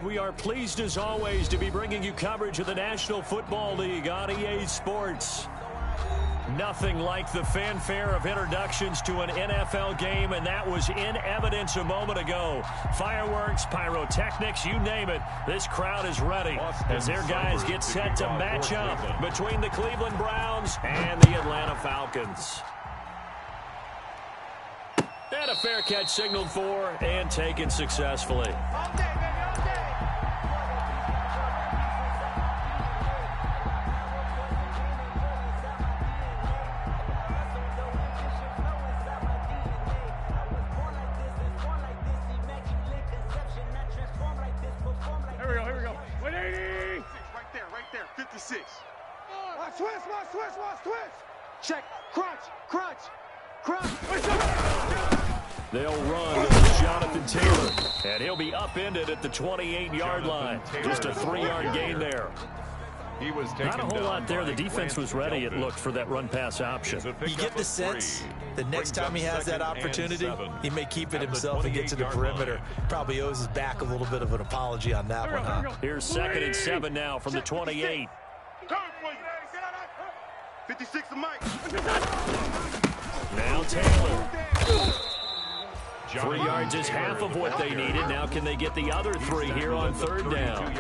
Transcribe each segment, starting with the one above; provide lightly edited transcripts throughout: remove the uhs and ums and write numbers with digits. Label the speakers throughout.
Speaker 1: We are pleased as always to be bringing you coverage of the National Football League on EA Sports. Nothing like the fanfare of introductions to an NFL game, and that was in evidence a moment ago. Fireworks, pyrotechnics, you name it. This crowd is ready as their guys get set to match up between the Cleveland Browns and the Atlanta Falcons. And a fair catch signaled for and taken successfully.
Speaker 2: Here we go. 180!
Speaker 3: Right there. 56. Watch twist. Check. Crunch.
Speaker 1: They'll run with Jonathan Taylor, and he'll be upended at the 28-yard line. Just a 3-yard gain there.
Speaker 4: He was
Speaker 1: not a whole lot there. The defense was ready, it looked, for that run-pass option.
Speaker 5: You get the sense the next time he has that opportunity, he may keep it himself and get to the perimeter. Probably owes his back a little bit of an apology on that one, huh?
Speaker 1: Here's 2nd and 7 now from the 28.
Speaker 3: 56 to Mike.
Speaker 1: Now Taylor. 3 yards is half of what they needed. Now can they get the other 3 here on 3rd down?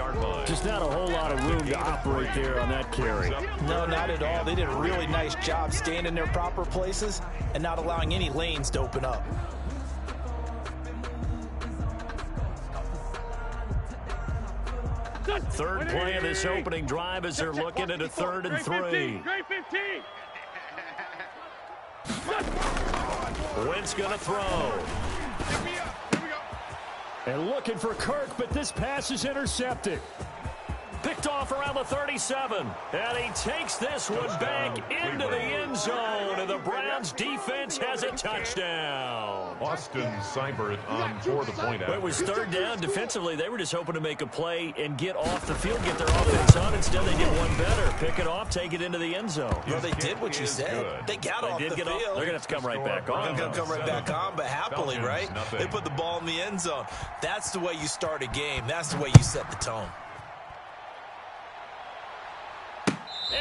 Speaker 1: Just not a whole lot of room to operate there on that carry.
Speaker 5: No, not at all. They did a really nice job staying in their proper places and not allowing any lanes to open up.
Speaker 1: Third play of this opening drive as they're looking at a 3rd and 3.
Speaker 2: Great 15.
Speaker 1: Wentz going to throw. And looking for Kirk, but this pass is intercepted. Picked off around the 37. And he takes this one back into the end zone. And the Browns defense has a touchdown.
Speaker 4: Austin Seibert on for the point out.
Speaker 1: It was 3rd down. Defensively, they were just hoping to make a play and get off the field, get their offense on. Instead, they did one better. Pick it off, take it into the end zone.
Speaker 5: Well, they did what you said. They got off the field.
Speaker 1: They're going to have to come right back on.
Speaker 5: They're going to come right back on, but happily, right? They put the ball in the end zone. That's the way you start a game. That's the way you set the tone.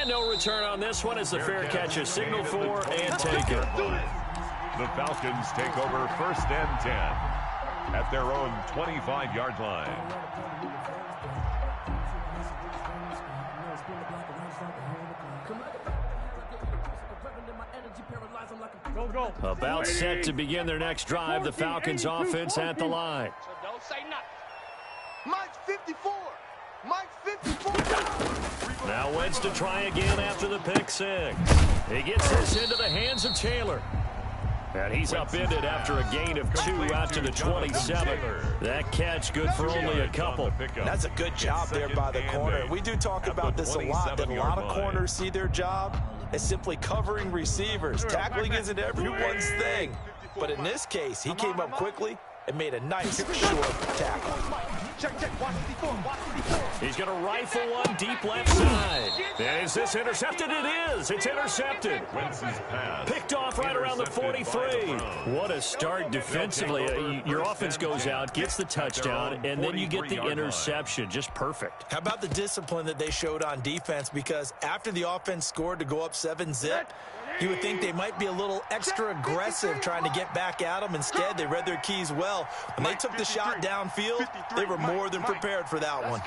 Speaker 1: And no return on this one as the fair catch is signaled for and taken.
Speaker 4: The Falcons take over 1st and 10 at their own 25-yard line.
Speaker 2: Go.
Speaker 1: About set to begin their next drive. The Falcons offense at the line.
Speaker 3: So don't say nothing. Mike's 54. Mike's 54.
Speaker 1: Now Wentz to try again after the pick 6. He gets this into the hands of Taylor. And he's upended after a gain of 2 out to the 27. That catch good for only a couple.
Speaker 5: That's a good job there by the corner. We do talk about this a lot, that a lot of corners see their job as simply covering receivers. Tackling isn't everyone's thing. But in this case, he came up quickly and made a nice short tackle.
Speaker 1: He's going to rifle one deep left side. And is this intercepted? It is. It's intercepted. Picked off right around the 43. What a start defensively. Your offense goes out, gets the touchdown, and then you get the interception. Just perfect.
Speaker 5: How about the discipline that they showed on defense? Because after the offense scored to go up 7-zip, you would think they might be a little extra aggressive trying to get back at them. Instead, they read their keys well. When they took the shot downfield, they were more than prepared for that one.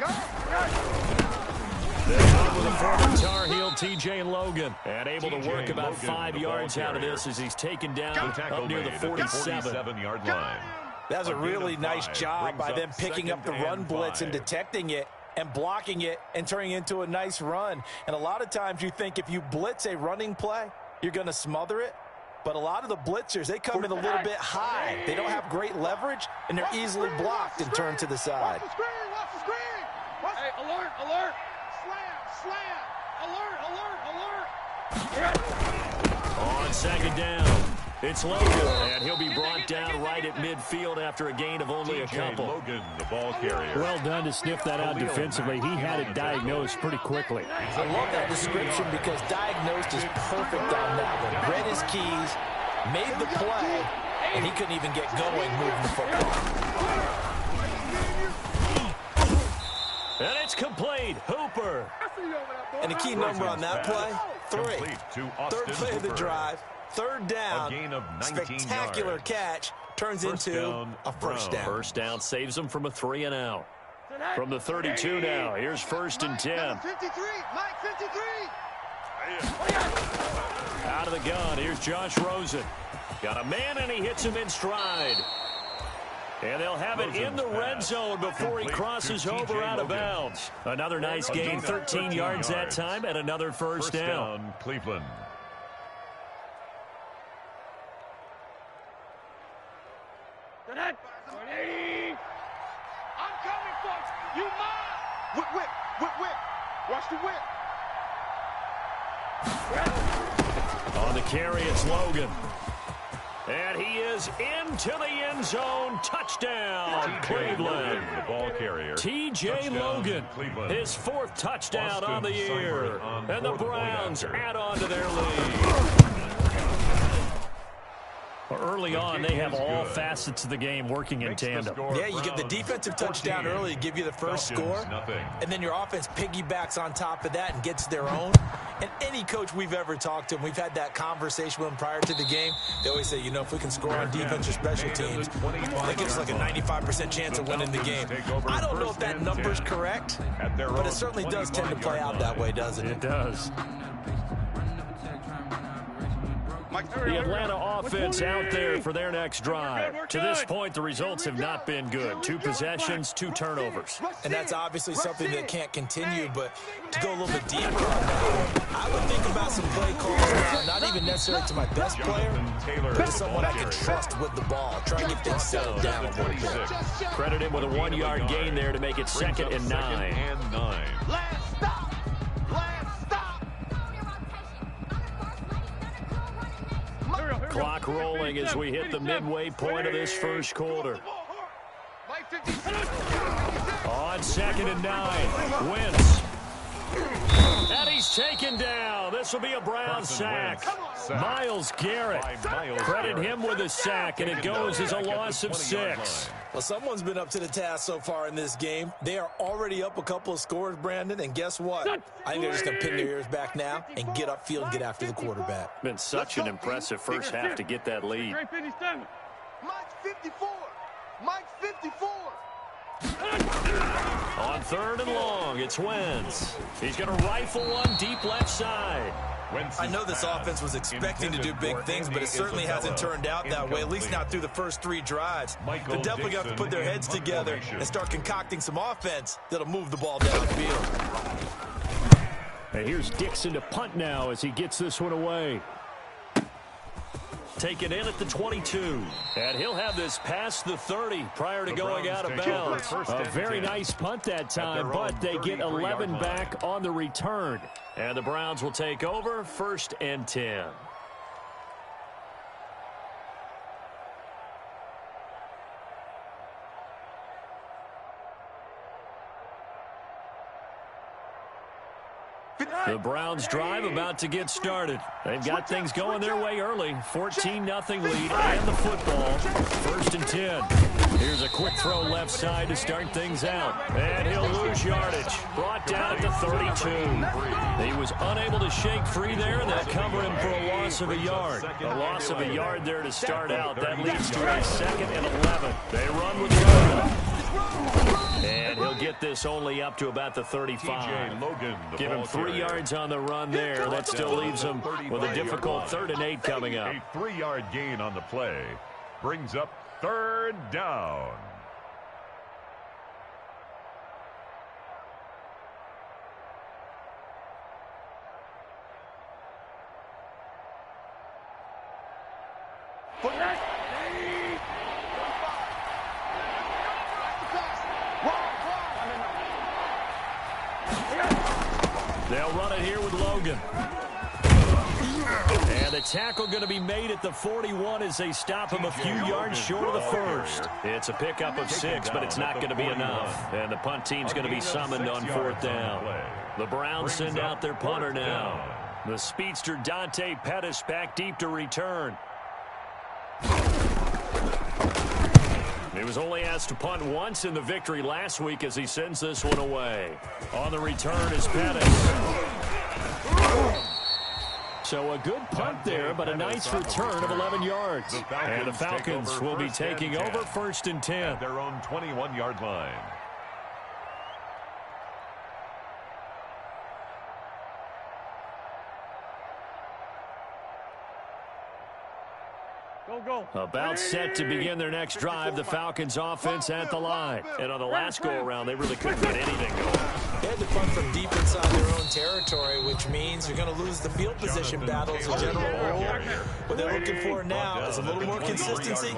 Speaker 1: With a former Tar Heel, T.J. Logan, and able to work about 5 yards out of this as he's taken down up near the 47-yard line.
Speaker 5: That's a really nice job by them picking up the run blitz and detecting it and blocking it and turning it into a nice run. And a lot of times you think if you blitz a running play, you're going to smother it. But a lot of the blitzers, they come in a little bit high. They don't have great leverage, and they're easily blocked and turned to the side.
Speaker 3: Watch the screen.
Speaker 2: Hey, alert.
Speaker 3: Slam.
Speaker 1: On 2nd down, it's Logan, and he'll be brought down right at midfield after a gain of only a couple.
Speaker 4: Logan, the ball carrier.
Speaker 1: Well done to sniff that out defensively. He had it diagnosed pretty quickly.
Speaker 5: I love that description because diagnosed is perfect on that one. Read his keys, made the play, and he couldn't even get going moving the football.
Speaker 1: And it's complete. Hooper.
Speaker 5: And the key number on that play, 3. Third play of the drive, third down, spectacular catch, turns into a first down.
Speaker 1: First down saves them from a 3 and out. From the 32 now, here's 1st and 10.
Speaker 3: 53, Mike 53.
Speaker 1: Out of the gun, here's Josh Rosen. Got a man, and he hits him in stride. And they'll have it in the red zone before he crosses over out of bounds. Another nice gain, 13 yards that time, and another first down.
Speaker 4: Cleveland.
Speaker 3: I'm coming for you, mine. Whip, whip, whip, whip. Watch the whip.
Speaker 1: On the carry, it's Logan. And he is into the end zone. Touchdown, Cleveland.
Speaker 4: The ball carrier.
Speaker 1: T.J. Logan,
Speaker 4: Cleveland.
Speaker 1: his 4th touchdown on the year. And the Browns add on to their lead. Early on, they have all facets of the game working in tandem.
Speaker 5: Yeah, you get the defensive touchdown early to give you the first score, and then your offense piggybacks on top of that and gets their own. And any coach we've ever talked to, and we've had that conversation with them prior to the game, they always say, you know, if we can score on defense or special teams, that gives us like a 95% chance of winning the game. I don't know if that number's correct, but it certainly does tend to play out that way, doesn't it?
Speaker 1: It does. The Atlanta offense out there for their next drive. To this point, the results have not been good. 2 possessions, 2 turnovers.
Speaker 5: And that's obviously something that can't continue, but to go a little bit deeper on that, I would think about some play calls now, not even necessarily to my best player, but to someone I can trust with the ball. Try and get things settled down a little bit.
Speaker 1: Credit him with a 1-yard gain there to make it 2nd and 9.
Speaker 3: Last stop. Last stop.
Speaker 1: Clock rolling as we hit the midway point of this first quarter. On 2nd and 9, Wentz. And he's taken down. This will be a Brown sack. Myles Garrett. Credit him with a sack, and it goes as a loss of 6.
Speaker 5: Well, someone's been up to the task so far in this game. They are already up a couple of scores, Brandon, and guess what? I think they're just going to pin their ears back now and get upfield and get after the quarterback.
Speaker 1: Been such an impressive first half to get that lead.
Speaker 3: Mike 54. Mike 54.
Speaker 1: On 3rd and long, it's Wentz. He's going to rifle one deep left side.
Speaker 5: I know this offense was expecting to do big things, but it certainly hasn't turned out that way, at least not through the first 3 drives. They're definitely going to have to put their heads together and start concocting some offense that'll move the ball downfield.
Speaker 1: And here's Dixon to punt now as he gets this one away. Taken in at the 22. And he'll have this past the 30 prior to going out of bounds. A very nice punt that time, but they get 11 back on the return. And the Browns will take over 1st and 10. The Browns drive about to get started. They've got things going their way early. 14-0 lead and the football. 1st and 10. Here's a quick throw left side to start things out. And he'll lose yardage. Brought down at the 32. He was unable to shake free there, and they'll cover him for a loss of a yard. A loss of a yard there to start out. That leads to a 2nd and 11. They run with Logan. And he'll get this only up to about the 35. Give him 3 yards on the run there. That still leaves him with a difficult 3rd and 8 coming up.
Speaker 4: A 3-yard gain on the play brings up 3rd down.
Speaker 1: They'll run it here with Logan. And the tackle going to be made at the 41 as they stop him a few yards short of the first. It's a pickup of 6, but it's not going to be enough. And the punt team's going to be summoned on 4th down. The Browns send out their punter now. The speedster Dante Pettis back deep to return. He was only asked to punt once in the victory last week as he sends this one away. On the return is Pettis. So a good punt there, but a nice return of 11 yards. And the Falcons will be taking over 1st and 10.
Speaker 4: At their own 21-yard line.
Speaker 1: About set to begin their next drive, the Falcons offense at the line. And on the last go-around, they really couldn't get anything going.
Speaker 5: They had to punt from deep inside their own territory, which means you're going to lose the field position battle as a general rule. What they're looking for now is a little more consistency,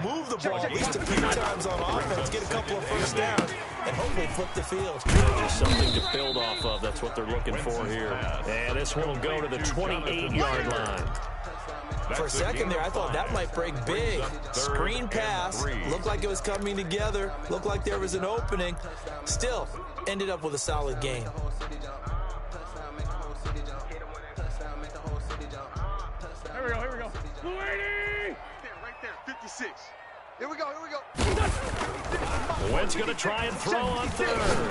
Speaker 5: move the ball at least a few times on offense, get a couple of first downs, and hopefully flip the field.
Speaker 1: There's something to build off of. That's what they're looking for here. And this one will go to the 28-yard line.
Speaker 5: For a second there, I thought that might break big. Screen pass, looked like it was coming together, looked like there was an opening. Still, ended up with a solid game.
Speaker 2: Here we go. 280!
Speaker 3: Right there, 56. Here we go.
Speaker 1: Wentz going to try and throw on third.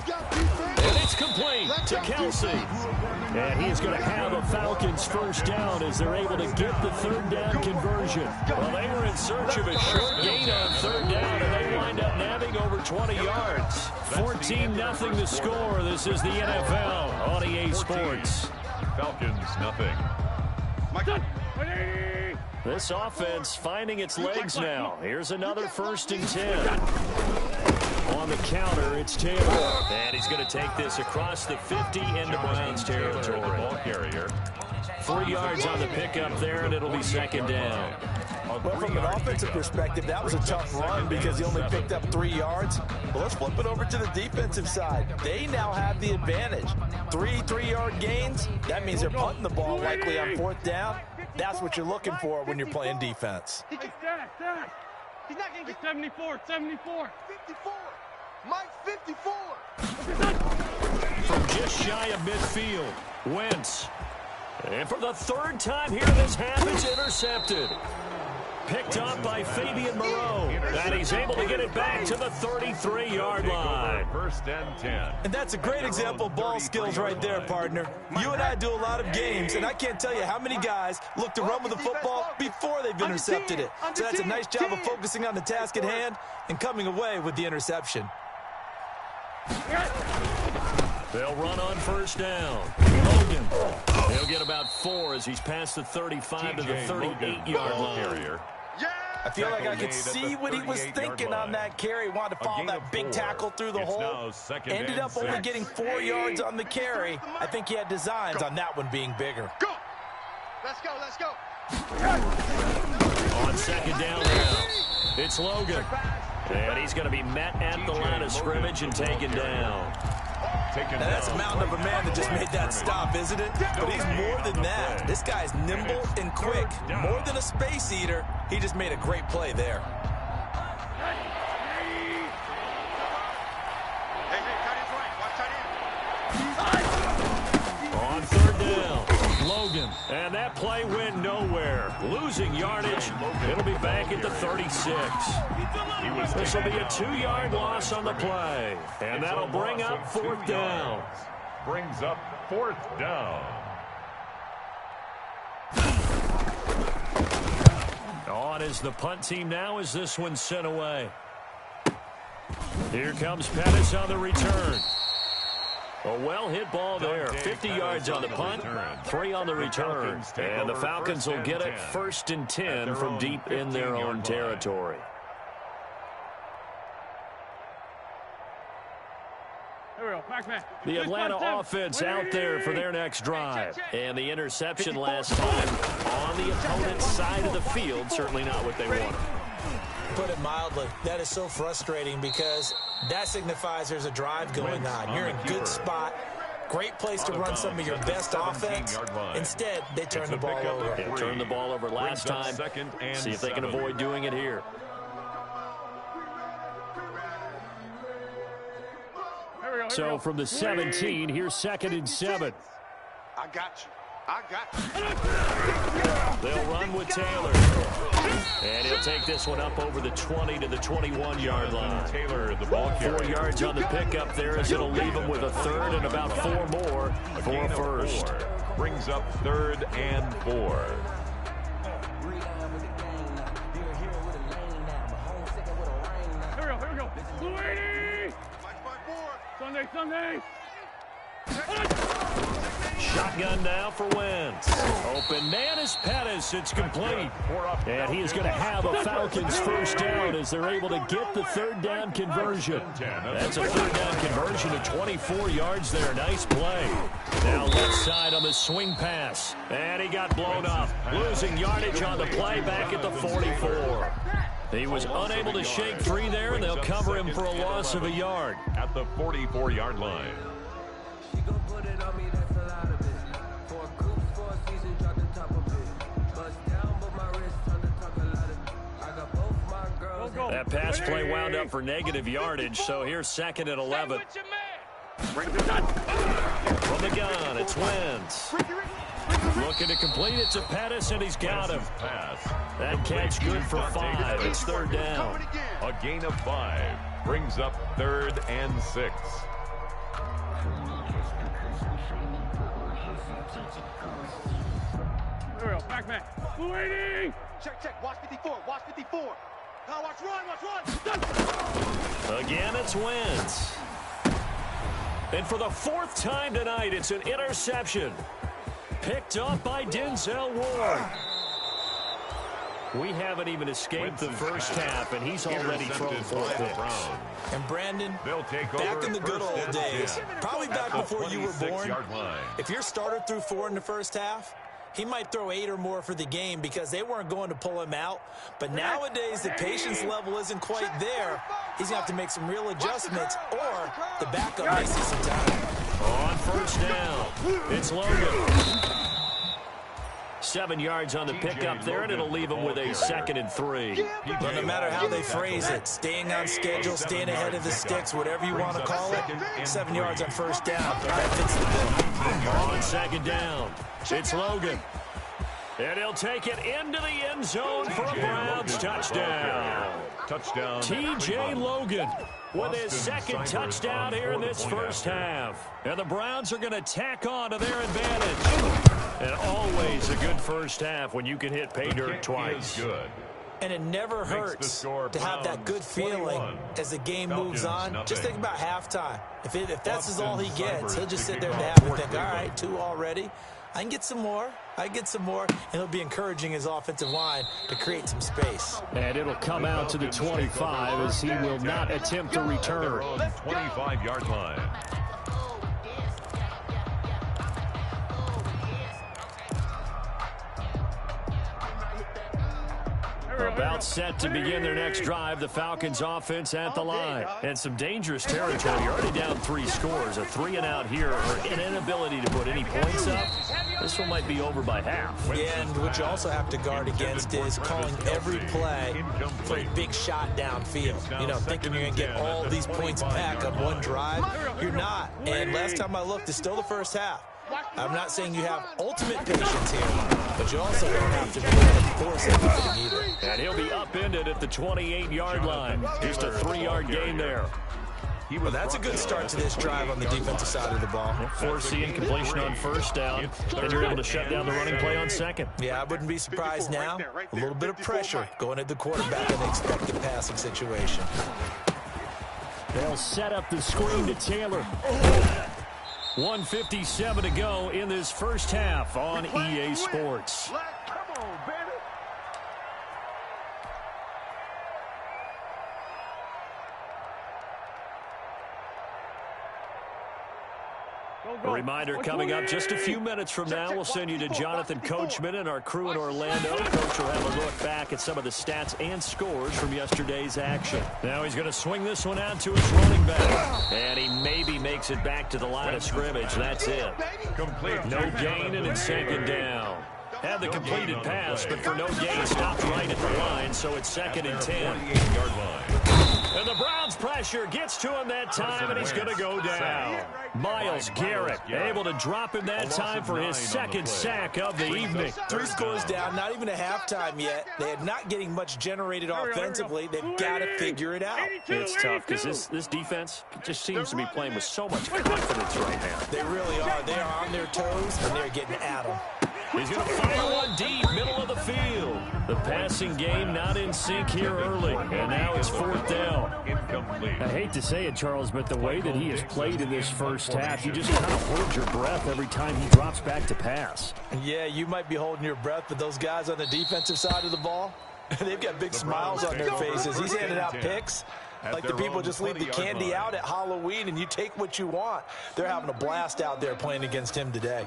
Speaker 1: And it's complete to Kelsey. And he's going to have a Falcons first down as they're able to get the third down conversion. Well, they were in search of a short gain on third down, and they wind up nabbing over 20 yards. 14-0 the score. This is the NFL on EA Sports.
Speaker 4: Falcons, nothing.
Speaker 1: This offense finding its legs now. Here's another 1st and 10. On the counter, it's Taylor. And he's going to take this across the 50 into Browns territory.
Speaker 4: Ball carrier.
Speaker 1: 3 yards on the pickup there, and it'll be 2nd down.
Speaker 5: Well, from an offensive perspective, that was a tough run because he only picked up 3 yards. Well, let's flip it over to the defensive side. They now have the advantage. 3-3-yard gains. That means they're punting the ball likely on 4th down. That's what you're looking for when you're playing defense.
Speaker 2: He's not going to get 74.
Speaker 3: 54. Mike, 54.
Speaker 1: From just shy of midfield, Wentz. And for the 3rd time here this half, it's intercepted. Picked up by Fabian Moreau. And he's able to get it back to the 33-yard line.
Speaker 4: 1st and 10.
Speaker 5: And that's a great example of ball skills right there, partner. You and I do a lot of games, and I can't tell you how many guys look to run with the football before they've intercepted it. So that's a nice job of focusing on the task at hand and coming away with the interception.
Speaker 1: They'll run on 1st down. Logan. He'll get about 4 as he's past the 35 to the 38-yard line.
Speaker 5: I feel like I could see what he was thinking on that carry. Wanted to follow that big tackle through the hole. Ended up only getting 4 yards on the carry. I think he had designs on that one being bigger.
Speaker 3: Go! Let's go.
Speaker 1: On 2nd down now, it's Logan. And he's going to be met at the line of scrimmage and taken down.
Speaker 5: Now that's a mountain of a man that just made that stop, isn't it? But he's more than that. This guy's nimble and quick. More than a space eater, he just made a great play there.
Speaker 1: On 3rd down, Logan. And that play went nowhere. Losing yardage. It'll be back at the 36. This will be a 2-yard loss on the play. And that'll bring up 4th down.
Speaker 4: Brings up 4th down.
Speaker 1: On is the punt team now as this one's sent away. Here comes Pettis on the return. A well-hit ball there. 50 yards on the punt, 3 on the return. And the Falcons will get it 1st and 10 from deep in their own territory. The Atlanta offense out there for their next drive. And the interception last time on the opponent's side of the field. Certainly not what they wanted.
Speaker 5: Put it mildly, that is so frustrating because that signifies there's a drive going on. You're in a good spot. Great place to run some of your best offense. Instead, they turn the ball over.
Speaker 1: They turned the ball over last time. See if they can avoid doing it here. So from the 17, here's 2nd and 7.
Speaker 3: I got you.
Speaker 1: They'll run with Taylor. And he'll take this one up over the 20 to the 21-yard line.
Speaker 4: Taylor, the ball carrier.
Speaker 1: 4 yards on the pickup there as it'll leave him with a third and about 4 more for a first.
Speaker 4: Brings up 3rd and 4.
Speaker 2: Here we go. Blue 80! Sunday!
Speaker 1: Shotgun now for Wentz. Open man is Pettis. It's complete. And he is going to have a Falcons first down as they're able to get the 3rd down conversion. That's a 3rd down conversion of 24 yards there. Nice play. Now left side on the swing pass. And he got blown up. Losing yardage on the play back at the 44. He was unable to shake free there, and they'll cover him for a loss of a yard.
Speaker 4: At the 44-yard line.
Speaker 1: That pass play wound up for negative yardage, so here's 2nd and 11. From the gun, it's Wentz. Looking to complete it to Pettis, and he's got him. That catch good for 5. It's 3rd down.
Speaker 4: A gain of 5 brings up 3rd and 6.
Speaker 2: Here we go. Back man. Blue 80!
Speaker 3: Check. Watch 54. Now watch run.
Speaker 1: Again, it's Wentz. And for the 4th time tonight, it's an interception. Picked up by Denzel Ward. We haven't even escaped the first half, and he's already thrown 4 picks.
Speaker 5: And Brandon, back in the good old days, probably back before you were born, if your starter threw 4 in the first half, he might throw 8 or more for the game because they weren't going to pull him out. But nowadays, the patience level isn't quite there. He's going to have to make some real adjustments, or the backup may see some time.
Speaker 1: On first down, it's Logan. 7 yards on the pickup there, and it'll leave him with a 2nd and 3.
Speaker 5: But no matter how they phrase it, staying on schedule, staying ahead of the sticks, whatever you want to call it, 7 yards on first down. That fits the bill.
Speaker 1: On 2nd down, it's Logan. And he'll take it into the end zone for a Browns touchdown. T.J. Logan with his 2nd touchdown here in this first half. And the Browns are going to tack on to their advantage. And always a good first half when you can hit pay dirt twice.
Speaker 5: And it never hurts to have that good feeling as the game moves on. Just think about halftime. If that's all he gets, he'll just sit there at the half and think, all right, 2 already. I can get some more. And he'll be encouraging his offensive line to create some space.
Speaker 1: And it'll come out to the 25 as he will not attempt to return.
Speaker 4: 25-yard line.
Speaker 1: About set to begin their next drive, the Falcons offense at the line. And some dangerous territory. You're already down 3 scores. A 3-and-out here, or an inability to put any points up. This one might be over by half.
Speaker 5: Yeah, and what you also have to guard against is calling every play for a big shot downfield. You know, thinking you're going to get all these points back on one drive. You're not. And last time I looked, it's still the first half. I'm not saying you have ultimate patience here, but you also don't have to be able to force everything either.
Speaker 1: And he'll be upended at the 28-yard line. Just a 3-yard gain there.
Speaker 5: Well, that's a good start to this drive on the defensive side of the ball.
Speaker 1: Forcing incompletion on first down. Then you're able to shut down the running play on 2nd.
Speaker 5: Yeah, I wouldn't be surprised now. A little bit of pressure going at the quarterback in the expected passing situation.
Speaker 1: They'll set up the screen to Taylor. 1:57 to go in this first half on EA Sports.
Speaker 3: Come on, baby.
Speaker 1: A reminder coming up just a few minutes from now. We'll send you to Jonathan Coachman and our crew in Orlando. Coach will have a look back at some of the stats and scores from yesterday's action. Now he's going to swing this one out to his running back. And he maybe makes it back to the line of scrimmage. That's it. No gain, and it's 2nd down. Had the completed pass, but for no gain, stopped right at the line, so it's 2nd and 10.
Speaker 4: 28-yard line.
Speaker 1: And the Browns pressure gets to him that time, and he's going to go down. Myles Garrett able to drop him that time for his second sack of the evening.
Speaker 5: 3 scores down, not even a halftime yet. They are not getting much generated offensively. They've got to figure it out.
Speaker 1: It's tough because this defense just seems to be playing with so much confidence right now.
Speaker 5: They really are. They are on their toes, and they're getting at them.
Speaker 1: He's going to fire one deep, middle of the field. The passing game not in sync here early, and now it's 4th down. I hate to say it, Charles, but the way that he has played in this first half, you just kind of hold your breath every time he drops back to pass.
Speaker 5: Yeah, you might be holding your breath, but those guys on the defensive side of the ball, they've got big smiles on their faces. He's handing out picks like the people just leave the candy out at Halloween and you take what you want. They're having a blast out there playing against him today.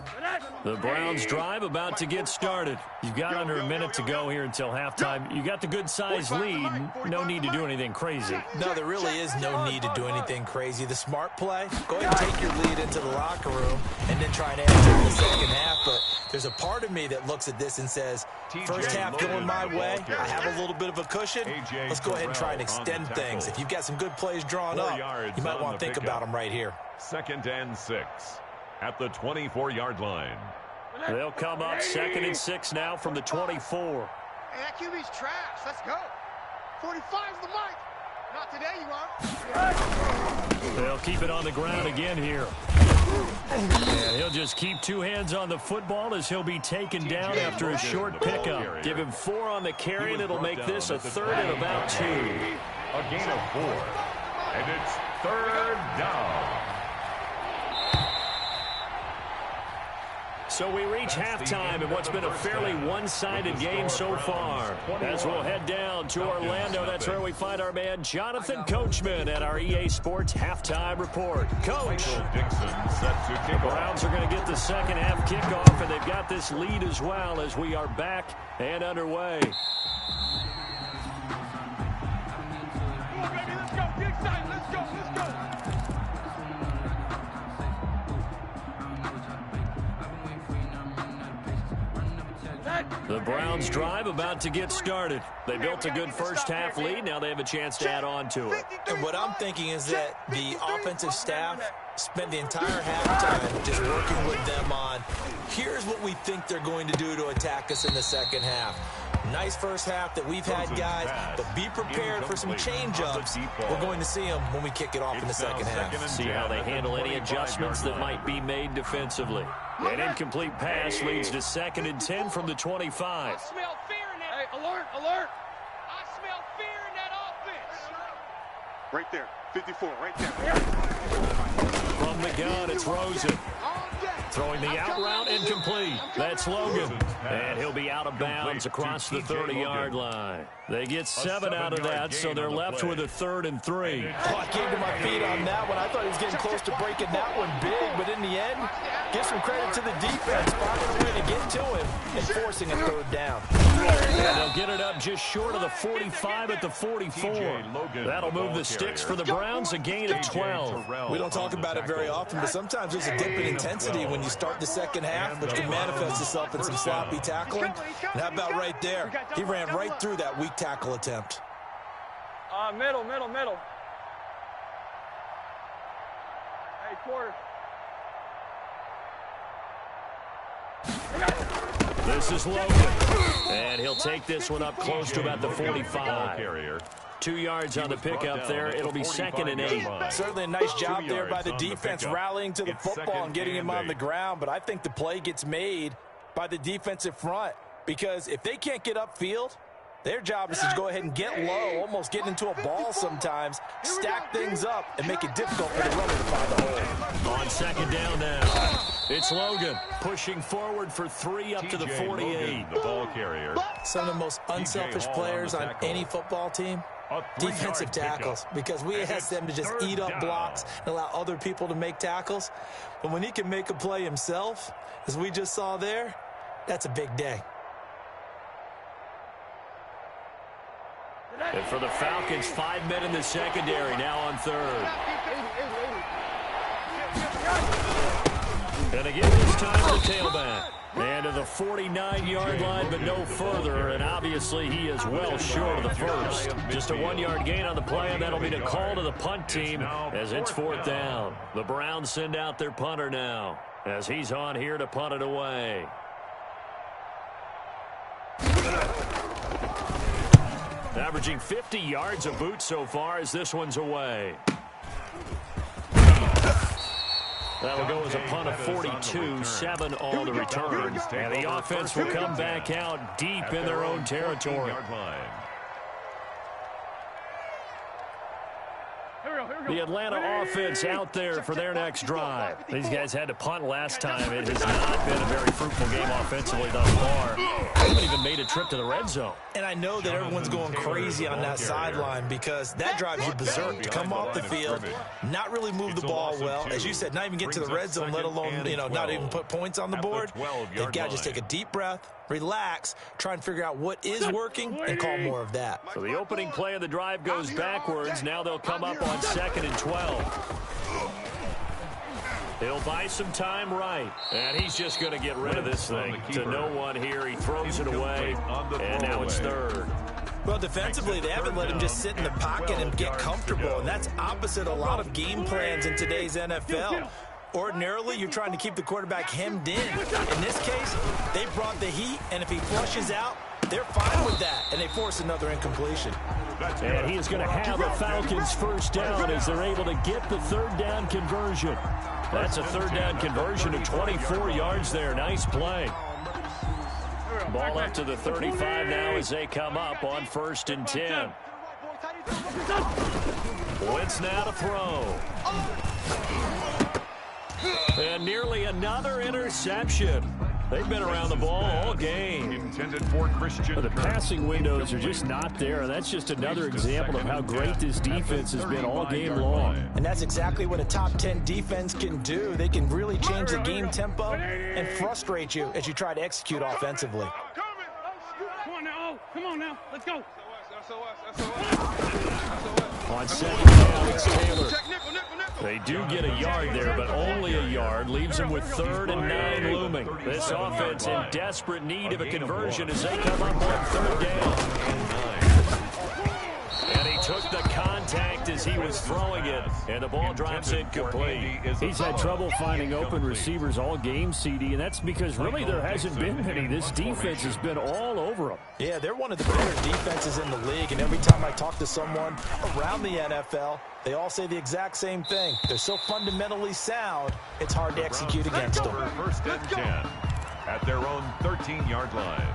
Speaker 1: The Browns drive about to get started. You've got under a minute to go here until halftime. You got the good-sized lead. No need to do anything crazy.
Speaker 5: No, there really is no need to do anything crazy. The smart play, go ahead and take your lead into the locker room and then try and answer in the second half. But there's a part of me that looks at this and says, first half going my way, I have a little bit of a cushion. Let's go ahead and try and extend things. If you've got some good plays drawn up, you might want to think about them right here.
Speaker 4: 2nd and 6 at the 24-yard line.
Speaker 1: They'll come up 2nd and 6 now from the 24.
Speaker 3: Hey, that QB's trash. Let's go. 45's the mic. Not today, you are.
Speaker 1: They'll keep it on the ground again here. And he'll just keep 2 hands on the football as he'll be taken down after a short pickup. Give him 4 on the carry, and it'll make this a 3rd and about 2.
Speaker 4: A gain of 4. And it's 3rd down.
Speaker 1: So we reach halftime in what's been a fairly one-sided game so far. As we'll head down to Orlando, that's where we find our man Jonathan Coachman at our EA Sports Halftime Report. Coach, the Browns are going to get the second half kickoff, and they've got this lead as well as we are back and underway.
Speaker 2: Come on, baby, let's go. Get excited. Let's go. Let's go.
Speaker 1: The Browns drive about to get started. They built a good first half lead. Now they have a chance to add on to it.
Speaker 5: And what I'm thinking is that the offensive staff spent the entire halftime just working with them on, here's what we think they're going to do to attack us in the second half. Nice first half that we've had, guys, but be prepared for some change-ups. We're going to see them when we kick it off in the second half.
Speaker 1: See how they handle any adjustments that might be made defensively. An incomplete pass leads to 2nd and 10 from the 25.
Speaker 2: I smell fear in that. Hey, alert, alert. I smell fear in that offense.
Speaker 3: Right there. 54, right there.
Speaker 1: From the gun, it's Rosen. Throwing the out route incomplete. That's Logan. And he'll be out of bounds across the 30-yard line. They get 7 out of that, so they're left with a 3rd and 3.
Speaker 5: Oh, I came to my feet on that one. I thought he was getting close to breaking that one big, but in the end, give some credit to the defense, finding a way to get to him and forcing a 3rd down.
Speaker 1: And they'll get it up just short of the 45 at the 44. That'll move the sticks for the Browns, a gain of 12.
Speaker 5: We don't talk about it very often, but sometimes there's a dip in intensity when you start the second half, which can manifest itself in some sloppy tackling. And how about right there? He ran right through that weak tackle attempt.
Speaker 2: Middle. Hey, quarter.
Speaker 1: This is Logan. And he'll take this one up close to about the 45. 2 yards on the pickup there. It'll be 2nd and 8.
Speaker 5: Certainly a nice job there by the defense rallying to the football and getting him on the ground. But I think the play gets made by the defensive front, because if they can't get upfield, their job is to go ahead and get low, almost get into a ball sometimes, stack things up, and make it difficult for the runner to find the hole.
Speaker 1: On 2nd down now, it's Logan pushing forward for 3 up to the 48.
Speaker 4: The ball carrier.
Speaker 5: Some of the most unselfish players on any football team, defensive tackles, because we ask them to just eat up blocks and allow other people to make tackles. But when he can make a play himself, as we just saw there, that's a big day.
Speaker 1: And for the Falcons, 5 men in the secondary, now on 3rd. And again, this time the tailback. And to the 49-yard line, but no further. And obviously, he is well short of the first. Just a 1-yard gain on the play, and that'll be the call to the punt team as it's 4th down. The Browns send out their punter now as he's on here to punt it away. Averaging 50 yards a boot so far as this one's away. That'll go as a punt of 42, 7 all the returns. And the offense will come back out deep in their own territory. The Atlanta offense out there for their next drive. These guys had to punt last time. It has not been a very fruitful game offensively thus far. They haven't even made a trip to the red zone.
Speaker 5: And I know that everyone's going crazy on that sideline because that drives you berserk to come off the field, not really move the ball well. As you said, not even get to the red zone, let alone, not even put points on the board. They've got to just take a deep breath, relax, try and figure out what is working, and call more of that.
Speaker 1: So the opening play of the drive goes backwards. Now they'll come up on 2nd and 12. He'll buy some time right. And he's just going to get rid of this thing to no one here. He throws it away, and now it's 3rd.
Speaker 5: Well, defensively, they haven't let him just sit in the pocket and get comfortable, and that's opposite a lot of game plans in today's NFL. Ordinarily, you're trying to keep the quarterback hemmed in. In this case, they brought the heat, and if he flushes out, they're fine with that, and they force another incompletion.
Speaker 1: And he is going to have a Falcons 1st down as they're able to get the 3rd down conversion. That's a 3rd down conversion of 24 yards there. Nice play. Ball up to the 35 now as they come up on 1st and 10. Wentz now to throw. And nearly another interception. They've been around the ball all game.
Speaker 4: Intended for Christian.
Speaker 1: The passing windows are just not there. That's just another example of how great this defense has been all game long.
Speaker 5: And that's exactly what a top 10 defense can do. They can really change the game tempo and frustrate you as you try to execute offensively.
Speaker 2: Come on now. Come on now. Let's go.
Speaker 1: On 2nd down, it's Taylor. They do get a yard there, but only a yard. Leaves them with 3rd and 9 looming. This offense in desperate need of a conversion as they come up on 3rd down. And he took the contact as he was throwing it, and the ball drops incomplete. He's had trouble finding open receivers all game, CD, and that's because really there hasn't been many. This defense has been all over them.
Speaker 5: Yeah, they're one of the better defenses in the league, and every time I talk to someone around the NFL, they all say the exact same thing. They're so fundamentally sound, it's hard to execute against them.
Speaker 4: 1st and 10 at their own 13-yard line.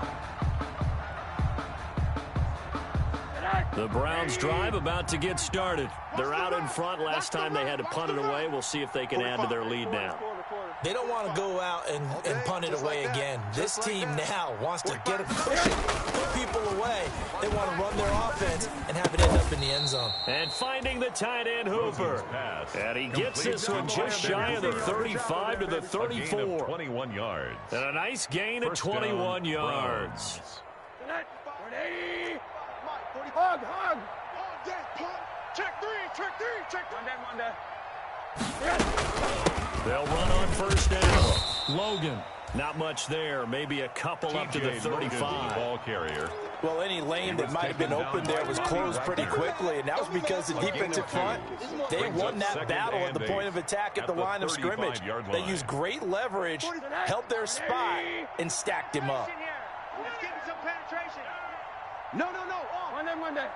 Speaker 1: The Browns drive about to get started. They're out in front. Last time they had to punt it away. We'll see if they can add to their lead now.
Speaker 5: They don't want to go out and punt it away again. This team now wants to get a cushion, put people away. They want to run their offense and have it end up in the end zone.
Speaker 1: And finding the tight end Hooper. And he gets this one just shy of the 35 to the 34.
Speaker 4: 21 yards.
Speaker 1: And a nice gain of 21 yards.
Speaker 2: Hug.
Speaker 3: Check three.
Speaker 2: One day.
Speaker 1: They'll run on 1st down. Logan. Not much there. Maybe a couple up to the 35.
Speaker 4: Ball carrier.
Speaker 5: Well, any lane that might have been open there was closed pretty quickly, and that was because the defensive front, they won that battle at the point of attack at the line of scrimmage. They used great leverage, held their spot, and stacked him up.
Speaker 2: Let's get some penetration. No. One day.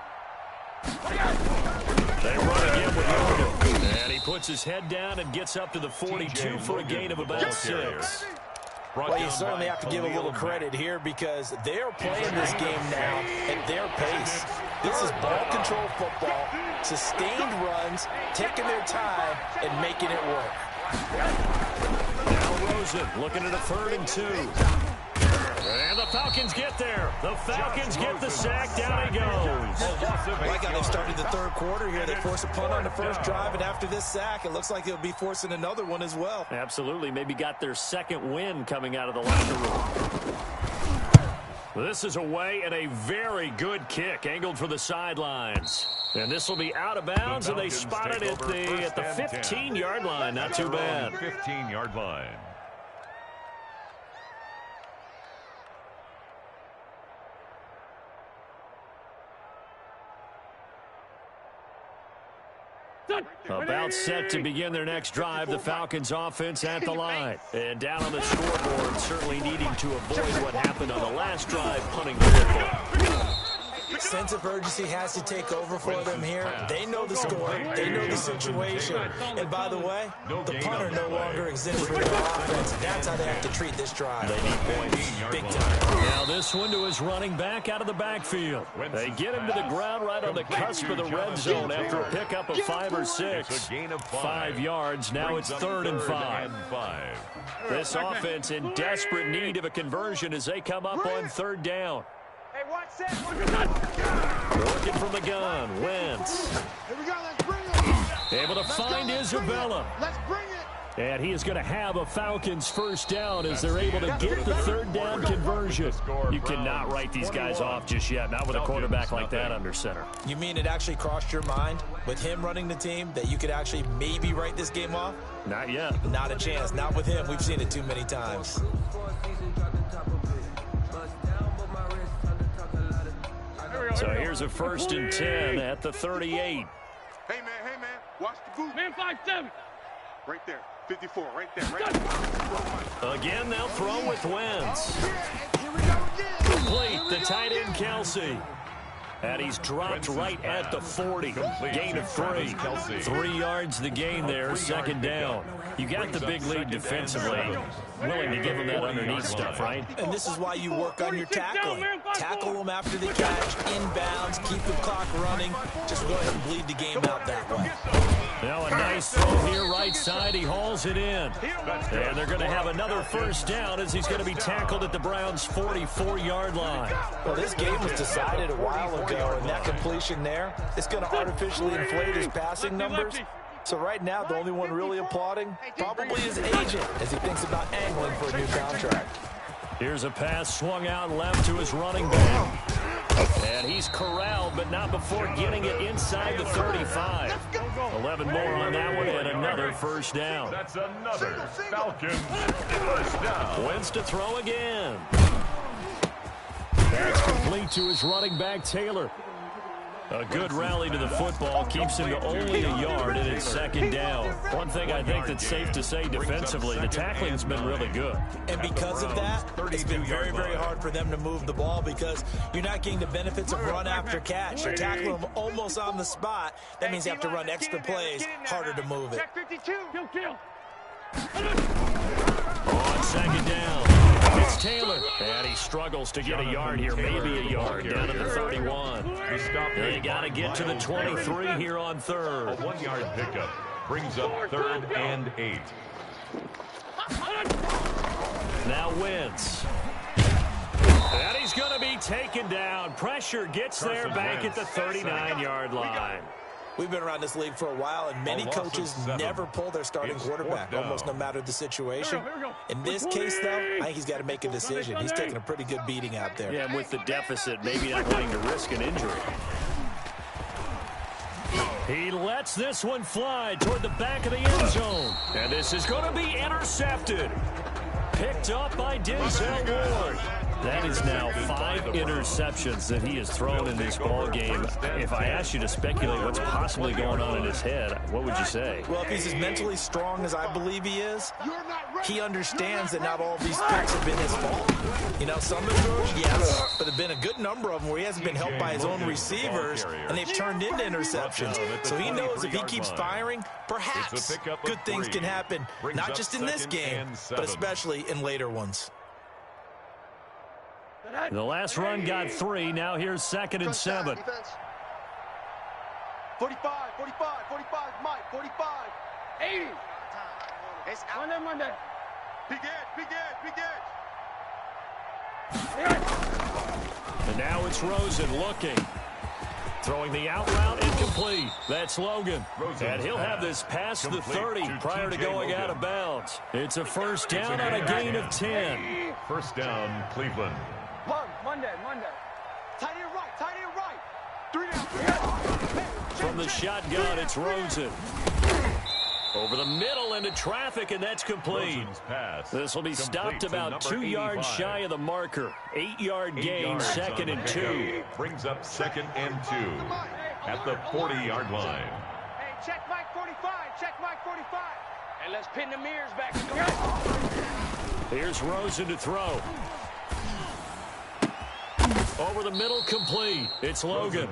Speaker 1: They run again with Logan. And he puts his head down and gets up to the 42 for a gain of about 6.
Speaker 5: Well, you certainly have to give a little credit here because they're playing this game now at their pace. This is ball control football, sustained runs, taking their time, and making it work.
Speaker 1: Now Rosen looking at a 3rd and 2. And the Falcons get there. The Falcons get the sack. Down he goes.
Speaker 5: Like how they started the 3rd quarter here. They force a punt on the first drive, and after this sack, it looks like they'll be forcing another one as well.
Speaker 1: Absolutely. Maybe got their 2nd win coming out of the locker room. This is away and a very good kick angled for the sidelines. And this will be out of bounds, and they spot it at the 15-yard line. Not too bad.
Speaker 4: 15-yard line.
Speaker 1: About set to begin their next drive, the Falcons offense at the line. And down on the scoreboard, certainly needing to avoid what happened on the last drive, punting the football.
Speaker 5: Sense of urgency has to take over for them here. They know the score. They know the situation. And by the way, the punter no longer exists for their offense. That's how they have to treat this drive.
Speaker 1: They need points big time. Now this one to his running back out of the backfield. They get him to the ground right on the cusp of the red zone after a pickup of 5 or 6. 5 yards. Now it's 3rd and 5. This offense in desperate need of a conversion as they come up on 3rd down. Working from the gun, Wentz.
Speaker 3: Here we go, let's bring it.
Speaker 1: Able to find Isabella.
Speaker 3: Let's bring it.
Speaker 1: And he is going to have a Falcons first down as they're able to get the 3rd down conversion. You cannot write these guys off just yet, not with a quarterback like that under center.
Speaker 5: You mean it actually crossed your mind with him running the team that you could actually maybe write this game off?
Speaker 1: Not yet.
Speaker 5: Not a chance. Not with him. We've seen it too many times.
Speaker 1: So here's a 1st and 10 at the 38.
Speaker 3: Hey, man, watch the boot.
Speaker 2: Man, 5-7.
Speaker 3: Right there, 54, right there, right there.
Speaker 1: Again, they'll throw with Wentz.
Speaker 3: Here we go again.
Speaker 1: Complete, the tight end, Kelsey. And he's dropped right at the 40. Gain of 3. 3 yards the gain there, 2nd down. You got the big lead defensively. Willing to give him that underneath stuff, right?
Speaker 5: And this is why you work on your tackling. Tackle them after the catch, inbounds, keep the clock running. Just go ahead and bleed the game out that way.
Speaker 1: Now a nice throw here, right side. He hauls it in. And they're going to have another 1st down as he's going to be tackled at the Browns' 44-yard line.
Speaker 5: Well, this game was decided a while ago, and that completion there, it's going to artificially inflate his passing numbers. So right now, the only one really applauding probably his agent as he thinks about angling for a new contract.
Speaker 1: Here's a pass swung out left to his running back. And he's corralled, but not before getting it inside the 35. 11 more on that one, and another 1st down.
Speaker 4: That's another Falcons 1st down.
Speaker 1: Wentz to throw again. That's complete to his running back, Taylor. A good rally to the football keeps him to only a yard, and it's 2nd down. One thing I think that's safe to say defensively, the tackling's been really good.
Speaker 5: And because of that, it's been very, very hard for them to move the ball because you're not getting the benefits of run after catch. You're tackling them almost on the spot. That means you have to run extra plays, harder to move it.
Speaker 2: Check 52. Kill.
Speaker 1: On 2nd down, it's Taylor. And he struggles to get a yard here, maybe a yard, down to the 31. They got to get to the 23 here on 3rd.
Speaker 4: A 1-yard pickup brings up 3rd and 8.
Speaker 1: Now Wentz. And he's going to be taken down. Pressure gets there back at the 39-yard line.
Speaker 5: We've been around this league for a while, and many coaches never pull their starting quarterback, almost no matter the situation. In this case, though, I think he's got to make a decision. He's taking a pretty good beating out there.
Speaker 1: Yeah, and with the deficit, maybe not wanting to risk an injury. He lets this one fly toward the back of the end zone. And this is going to be intercepted. Picked up by Denzel Ward. That is now 5 interceptions that he has thrown in this ball game. If I asked you to speculate what's possibly going on in his head, what would you say?
Speaker 5: Well, if he's as mentally strong as I believe he is, he understands that not all of these picks have been his fault. You know, some of the throws, yes, but there have been a good number of them where he hasn't been helped by his own receivers, and they've turned into interceptions. So he knows if he keeps firing, perhaps good things can happen, not just in this game, but especially in later ones.
Speaker 1: The last run got 3. Now here's 2nd and 7.
Speaker 3: 45, Mike, 45.
Speaker 2: 80.
Speaker 3: It's out.
Speaker 2: Monday.
Speaker 3: Big edge.
Speaker 1: And now it's Rosen looking. Throwing the out route, incomplete. That's Logan. And he'll have this past the 30 prior to going out of bounds. It's a 1st down on a gain of 10.
Speaker 4: 1st down, Cleveland.
Speaker 2: Monday.
Speaker 3: Tight end right. 3 down.
Speaker 1: From the shotgun, it's Rosen. Over the middle into traffic, and that's complete. This will be stopped about 2 yards shy of the marker. 8-yard gain, 2nd and 2.
Speaker 4: Brings up 2nd and 2 at the 40-yard line.
Speaker 2: Hey, check Mike 45.
Speaker 3: 45. Check Mike 45.
Speaker 2: Hey, let's pin the mirrors back.
Speaker 1: Here's Rosen to throw. Over the middle, complete. It's Logan.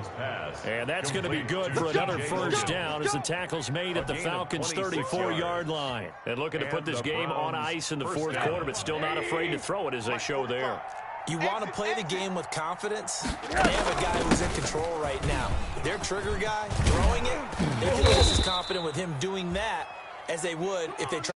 Speaker 1: And that's going to be good for another first down as the tackle's made at the Falcons' 34-yard line. And looking to put this game on ice in the fourth quarter, but still not afraid to throw it as they show there.
Speaker 5: You want to play the game with confidence? They have a guy who's in control right now. Their trigger guy, throwing it, they feel just as confident with him doing that as they would if they try.